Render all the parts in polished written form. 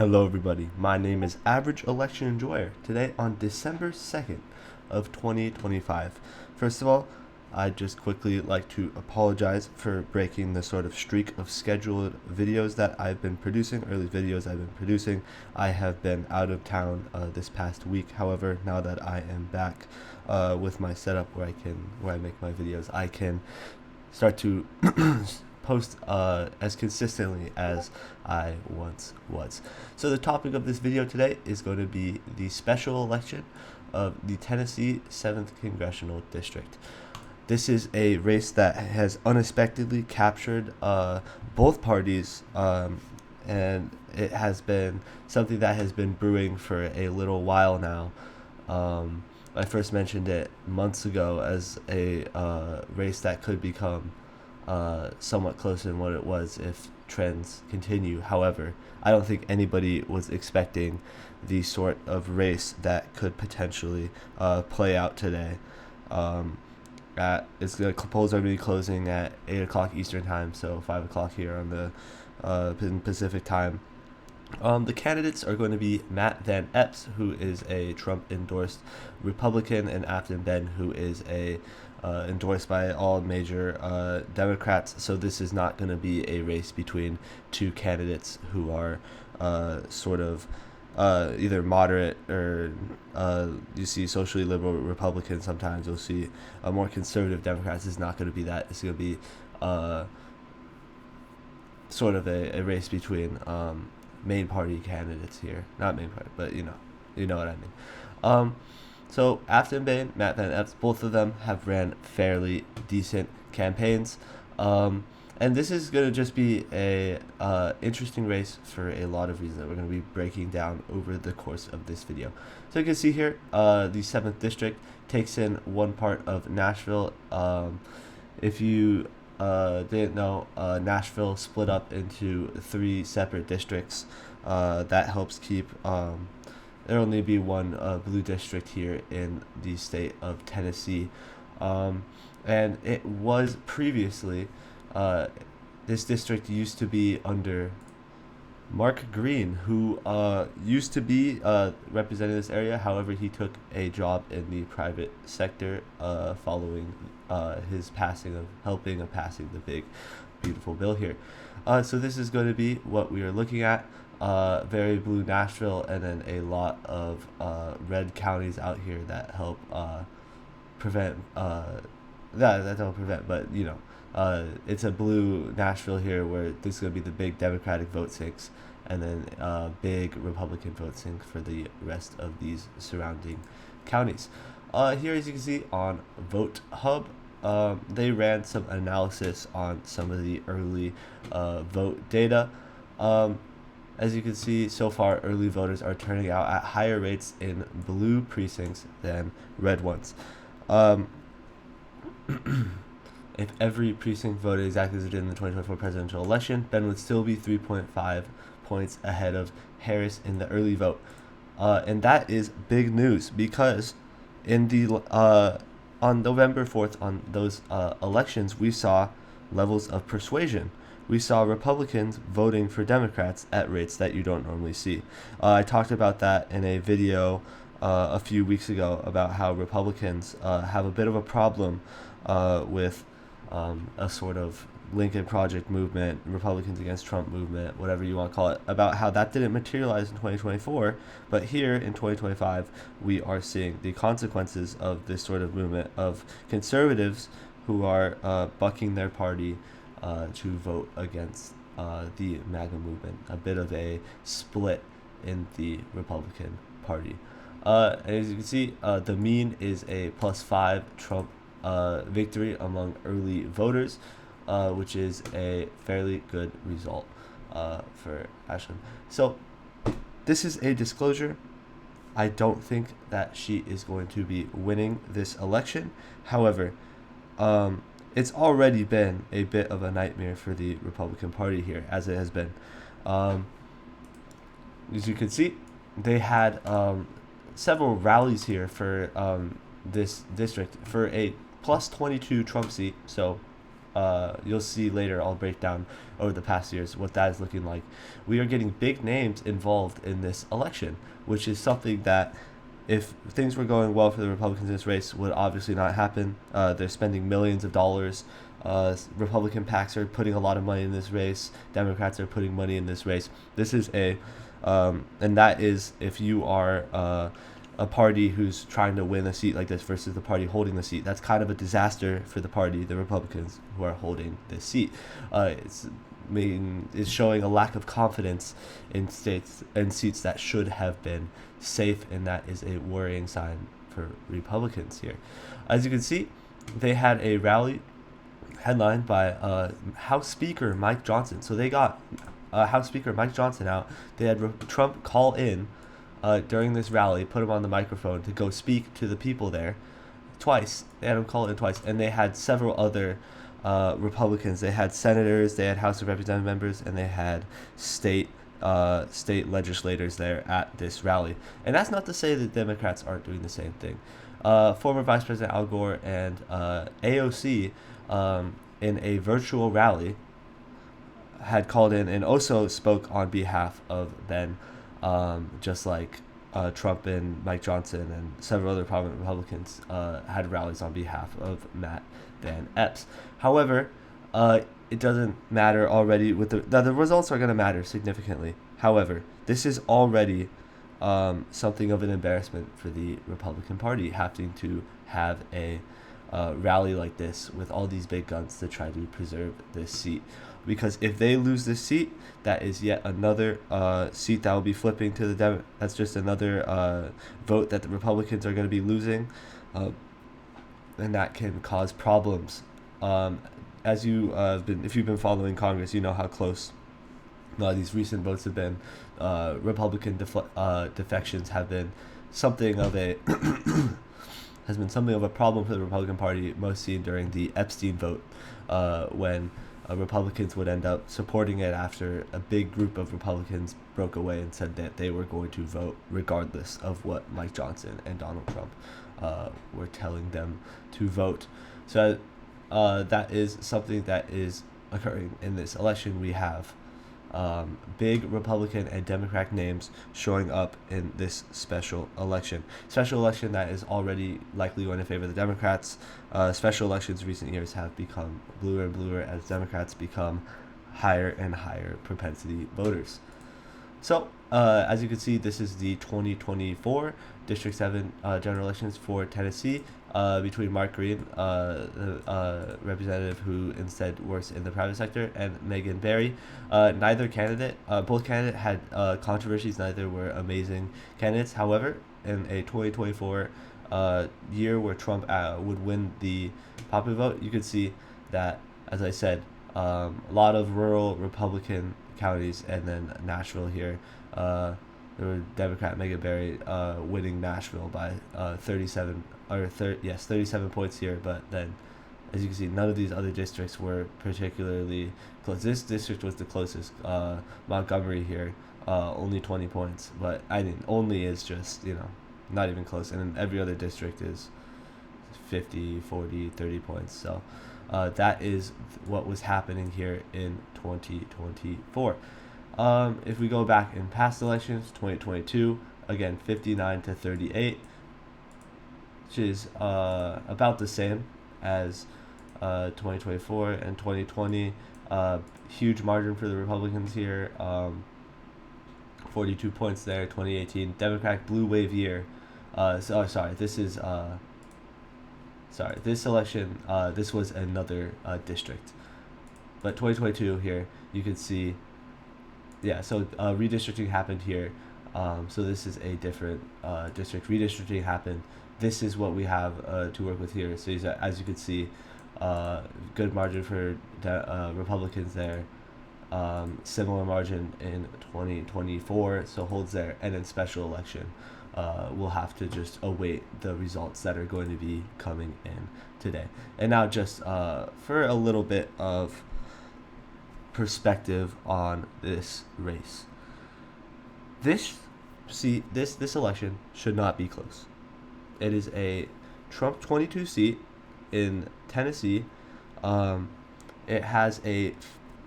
Hello everybody, my name is Average Election Enjoyer. Today on December 2nd of 2025. First of all, I'd just quickly like to apologize for breaking the sort of streak of scheduled videos that I've been producing, early videos I've been producing. I have been out of town this past week. However, now that I am back with my setup where I make my videos, I can start to post as consistently as I once was. So the topic of this video today is going to be the special election of the Tennessee 7th Congressional District. This is a race that has unexpectedly captured both parties, and it has been something that has been brewing for a little while now. I first mentioned it months ago as a race that could become somewhat closer than what it was if trends continue. However, I don't think anybody was expecting the sort of race that could potentially play out today. Polls are going to be closing at 8 o'clock Eastern time, so 5 o'clock here on the Pacific time. The candidates are going to be Matt Van Epps, who is a Trump-endorsed Republican, and Afton Ben, who is a endorsed by all major Democrats. So this is not going to be a race between two candidates who are sort of either moderate or you see socially liberal Republicans. Sometimes you'll see more conservative Democrats. It's not going to be that. It's going to be sort of a race between main party candidates here. Not main party, but you know what I mean. So Afton Bain, Matt Van Epps, both of them have ran fairly decent campaigns. And this is going to just be a interesting race for a lot of reasons that we're going to be breaking down over the course of this video. So you can see here, the 7th District takes in one part of Nashville. If you didn't know, Nashville split up into 3 separate districts. That helps keep there'll only be one blue district here in the state of Tennessee. And it was previously, this district used to be under Mark Green, who used to be representing this area. However, he took a job in the private sector following his passing the big, beautiful bill here. So this is going to be what we are looking at. Very blue Nashville, and then a lot of red counties out here that help prevent that don't prevent, but it's a blue Nashville here where this is going to be the big Democratic vote sinks, and then big Republican vote sinks for the rest of these surrounding counties. Here, as you can see on Vote Hub, they ran some analysis on some of the early vote data. As you can see, so far, early voters are turning out at higher rates in blue precincts than red ones. If every precinct voted exactly as it did in the 2024 presidential election, Ben would still be 3.5 points ahead of Harris in the early vote. And that is big news because in the on November 4th, on those elections, we saw levels of persuasion. We saw Republicans voting for Democrats at rates that you don't normally see. I talked about that in a video a few weeks ago about how Republicans have a bit of a problem with a sort of Lincoln Project movement, Republicans against Trump movement, whatever you want to call it, about how that didn't materialize in 2024. But here in 2025, we are seeing the consequences of this sort of movement of conservatives who are bucking their party to vote against the MAGA movement, a bit of a split in the Republican Party. As you can see, the mean is a +5 Trump victory among early voters, which is a fairly good result for Ashland. So this is a disclosure. I don't think that she is going to be winning this election. However, it's already been a bit of a nightmare for the Republican Party here, as it has been. As you can see, they had several rallies here for this district for a +22 Trump seat. So you'll see later. I'll break down over the past years what that is looking like. We are getting big names involved in this election, which is something that, if things were going well for the Republicans in this race, would obviously not happen. They're spending millions of dollars. Republican PACs are putting a lot of money in this race. Democrats are putting money in this race. This is and that is if you are a party who's trying to win a seat like this versus the party holding the seat. That's kind of a disaster for the party, the Republicans, who are holding this seat. It's showing a lack of confidence in states and seats that should have been safe, and that is a worrying sign for Republicans here. As you can see, they had a rally headlined by House Speaker Mike Johnson. So they got House Speaker Mike Johnson out. They had Trump call in during this rally, put him on the microphone to go speak to the people there twice. They had him call in twice, and they had several other Republicans. They had senators, they had House of Representative members, and they had state legislators there at this rally. And that's not to say that Democrats aren't doing the same thing. Former Vice President Al Gore and AOC in a virtual rally had called in and also spoke on behalf of Ben, just like Trump and Mike Johnson and several other prominent Republicans had rallies on behalf of Matt Van Epps. However, it doesn't matter already with the results are going to matter significantly. However, this is already something of an embarrassment for the Republican Party, having to have a rally like this with all these big guns to try to preserve this seat. Because if they lose this seat, that is yet another seat that will be flipping to the that's just another vote that the Republicans are going to be losing, and that can cause problems. As if you've been following Congress, you know how close these recent votes have been. Republican defections have been something of a has been something of a problem for the Republican Party, most seen during the Epstein vote, when Republicans would end up supporting it after a big group of Republicans broke away and said that they were going to vote regardless of what Mike Johnson and Donald Trump were telling them to vote. So that is something that is occurring in this election. We have big Republican and Democrat names showing up in this special election. Special election that is already likely going to favor the Democrats. Special elections in recent years have become bluer and bluer as Democrats become higher and higher propensity voters. So, as you can see, this is the 2024 District 7 general elections for Tennessee. Between Mark Green, the representative who instead works in the private sector, and Megan Barry. Both candidates had controversies. Neither were amazing candidates. However, in a 2024 year where Trump would win the popular vote, you could see that, as I said, a lot of rural Republican counties, and then Nashville here. There were Democrat Megan Barry winning Nashville by 37 points here, but then, as you can see, none of these other districts were particularly close. This district was the closest. Montgomery here, only 20 points, but I mean, only is just, not even close, and then every other district is 50, 40, 30 points. So that is what was happening here in 2024. If we go back in past elections, 2022, again, 59 to 38, which is about the same as 2024 and 2020. Huge margin for the Republicans here, 42 points there. 2018 Democratic blue wave year. This election, this was another district, but 2022 here you can see. So redistricting happened here. So this is a different district. Redistricting happened. This is what we have to work with here. So as you can see, good margin for Republicans there. Similar margin in 2024, so holds there. And in special election, we'll have to just await the results that are going to be coming in today. And now just for a little bit of perspective on this race. This election should not be close. It is a Trump 22 seat in Tennessee. it has a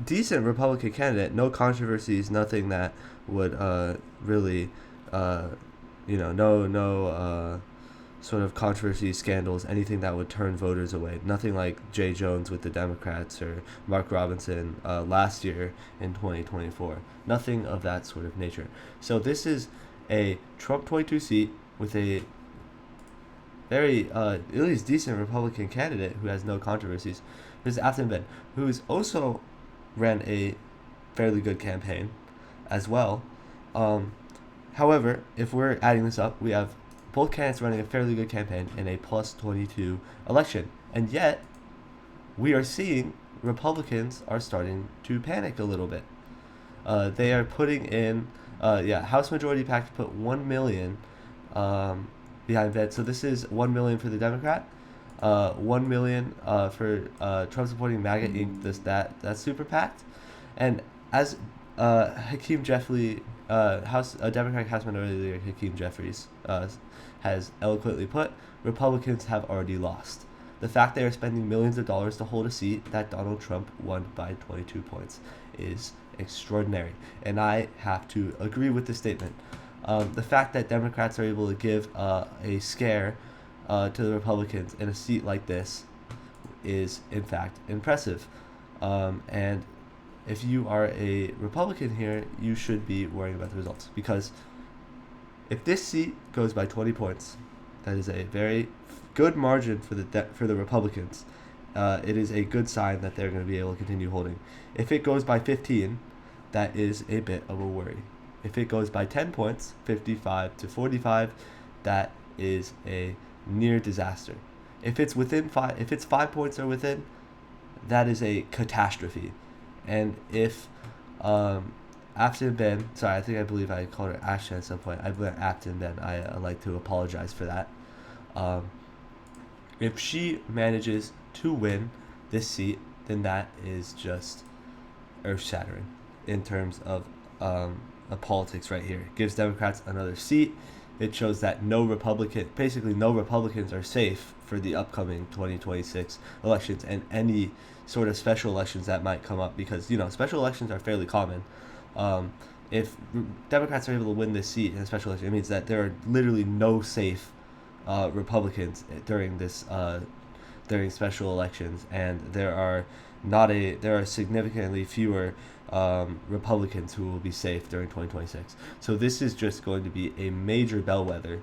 decent Republican candidate, no controversies, nothing that would really, uh, no sort of controversy, scandals, anything that would turn voters away. Nothing like Jay Jones with the Democrats or Mark Robinson last year in 2024. Nothing of that sort of nature. So this is a Trump 22 seat with a very at least decent Republican candidate who has no controversies. There's Afton Ben, who's also ran a fairly good campaign as well. Um, However, if we're adding this up, we have both candidates running a fairly good campaign in a plus 22 election. And yet, we are seeing Republicans are starting to panic a little bit. They are putting in, House Majority PAC put 1 million behind that. So this is 1 million for the Democrat, 1 million for Trump supporting MAGA Inc. That's super PAC, and as Hakeem Jeffrey, Democratic House Minority Leader Hakeem Jeffries has eloquently put, Republicans have already lost. The fact they are spending millions of dollars to hold a seat that Donald Trump won by 22 points is extraordinary, and I have to agree with the statement. The fact that Democrats are able to give a scare to the Republicans in a seat like this is, in fact, impressive. And if you are a Republican here, you should be worrying about the results, because if this seat goes by 20 points, that is a very good margin for the Republicans. It is a good sign that they're going to be able to continue holding. If it goes by 15, that is a bit of a worry. If it goes by 10 points, 55 to 45, that is a near disaster. If it's 5 points or within, that is a catastrophe. And if Afton Ben, I believe I called her Ashton at some point. I believe Afton Ben. I like to apologize for that. If she manages to win this seat, then that is just earth-shattering in terms of politics right here. It gives Democrats another seat. It shows that basically no Republicans are safe for the upcoming 2026 elections and any sort of special elections that might come up, because, special elections are fairly common. If Democrats are able to win this seat in a special election, it means that there are literally no safe Republicans during special elections, and there are significantly fewer Republicans who will be safe during 2026. So this is just going to be a major bellwether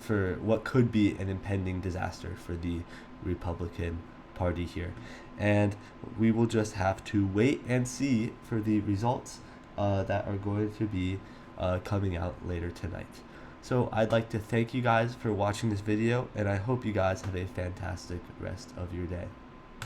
for what could be an impending disaster for the Republican Party here. And we will just have to wait and see for the results that are going to be coming out later tonight. So I'd like to thank you guys for watching this video, and I hope you guys have a fantastic rest of your day.